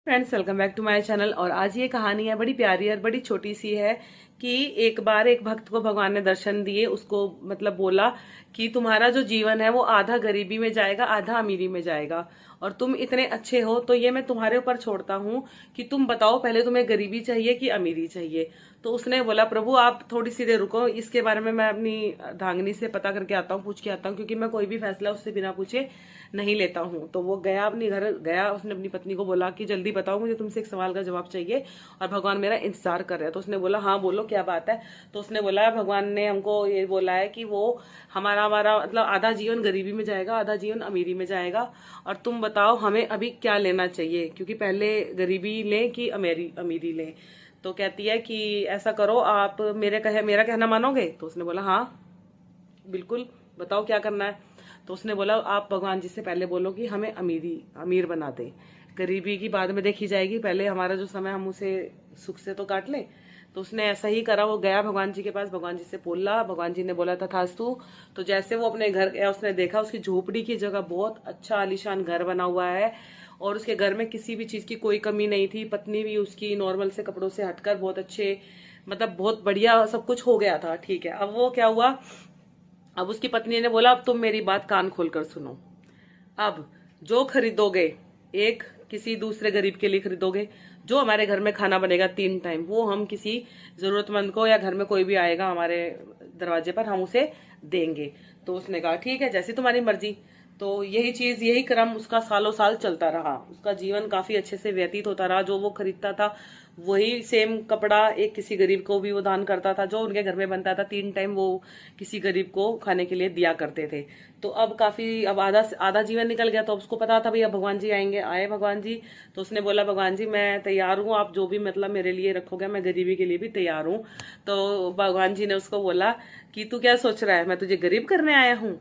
Friends, welcome back to my channel. और आज ये कहानी है बड़ी प्यारी और बड़ी छोटी सी है कि एक बार एक भक्त को भगवान ने दर्शन दिए। उसको मतलब बोला कि तुम्हारा जो जीवन है वो आधा गरीबी में जाएगा, आधा अमीरी में जाएगा, और तुम इतने अच्छे हो तो ये मैं तुम्हारे ऊपर छोड़ता हूँ कि तुम बताओ पहले तुम्हें गरीबी चाहिए कि अमीरी चाहिए। तो उसने बोला, प्रभु आप थोड़ी सी देर रुको, इसके बारे में मैं अपनी धांगनी से पता करके आता हूँ, पूछ के आता हूँ, क्योंकि मैं कोई भी फैसला उससे बिना पूछे नहीं लेता हूँ। तो वो गया, अपने घर गया, उसने अपनी पत्नी को बोला कि जल्दी बताओ, मुझे तुमसे एक सवाल का जवाब चाहिए और भगवान मेरा इंतजार कर रहे हैं। तो उसने बोला, हाँ बोलो क्या बात है। तो उसने बोला, भगवान ने हमको ये बोला है कि वो हमारा हमारा मतलब आधा जीवन गरीबी में जाएगा, आधा जीवन अमीरी में जाएगा, और तुम बताओ हमें अभी क्या लेना चाहिए, क्योंकि पहले गरीबी लें कि अमीरी अमीरी लें। तो कहती है कि ऐसा करो, आप मेरा कहना मानोगे। तो उसने बोला, हाँ बिल्कुल, बताओ क्या करना है। तो उसने बोला, आप भगवान जी से पहले बोलो कि हमें अमीर बना दे, गरीबी की बाद में देखी जाएगी, पहले हमारा जो समय हम उसे सुख से तो काट ले। तो उसने ऐसा ही करा, वो गया भगवान जी के पास, भगवान जी से बोला, भगवान जी ने बोला तथास्तु। तो जैसे वो अपने घर गया, उसने देखा उसकी झोपड़ी की जगह बहुत अच्छा आलीशान घर बना हुआ है, और उसके घर में किसी भी चीज की कोई कमी नहीं थी। पत्नी भी उसकी नॉर्मल से कपड़ों से हटकर बहुत अच्छे, मतलब बहुत बढ़िया सब कुछ हो गया था। ठीक है, अब वो क्या हुआ, अब उसकी पत्नी ने बोला, अब तुम मेरी बात कान खोल कर सुनो। अब जो खरीदोगे, एक किसी दूसरे गरीब के लिए खरीदोगे, जो हमारे घर में खाना बनेगा 3 टाइम वो हम किसी जरूरतमंद को, या घर में कोई भी आएगा हमारे दरवाजे पर, हम उसे देंगे। तो उसने कहा ठीक है, जैसी तुम्हारी मर्जी। तो यही चीज, यही क्रम उसका सालों साल चलता रहा। उसका जीवन काफी अच्छे से व्यतीत होता रहा। जो वो खरीदता था वही सेम कपड़ा एक किसी गरीब को भी वो दान करता था, जो उनके घर में बनता था 3 टाइम वो किसी गरीब को खाने के लिए दिया करते थे। तो अब काफी, अब आधा आधा जीवन निकल गया। तो अब उसको पता था भैया भगवान जी आएंगे, आए भगवान जी। तो उसने बोला, भगवान जी मैं तैयार हूँ, आप जो भी मतलब मेरे लिए रखोगे मैं गरीबी के लिए भी तैयार हूँ। तो भगवान जी ने उसको बोला कि तू क्या सोच रहा है, मैं तुझे गरीब करने आया हूँ।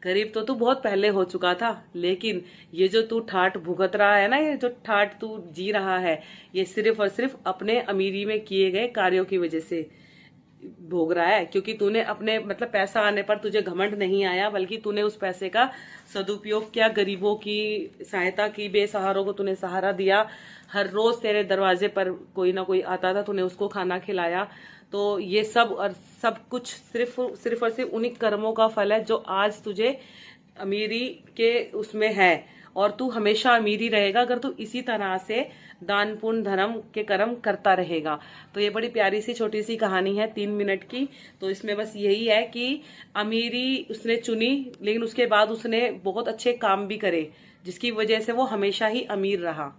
गरीब तो तू बहुत पहले हो चुका था, लेकिन ये जो तू ठाठ भुगत रहा है ना, ये जो ठाठ तू जी रहा है, ये सिर्फ और सिर्फ अपने अमीरी में किए गए कार्यों की वजह से भोग रहा है। क्योंकि तूने अपने मतलब पैसा आने पर तुझे घमंड नहीं आया, बल्कि तूने उस पैसे का सदुपयोग किया, गरीबों की सहायता की, बेसहारों को तूने सहारा दिया। हर रोज तेरे दरवाजे पर कोई ना कोई आता था, तूने उसको खाना खिलाया। तो ये सब और सब कुछ सिर्फ सिर्फ और सिर्फ उन्हीं कर्मों का फल है जो आज तुझे अमीरी के उसमें है, और तू हमेशा अमीरी रहेगा अगर तू इसी तरह से दान पुण्य धर्म के कर्म करता रहेगा। तो ये बड़ी प्यारी सी छोटी सी कहानी है, 3 मिनट की। तो इसमें बस यही है कि अमीरी उसने चुनी, लेकिन उसके बाद उसने बहुत अच्छे काम भी करे, जिसकी वजह से वो हमेशा ही अमीर रहा।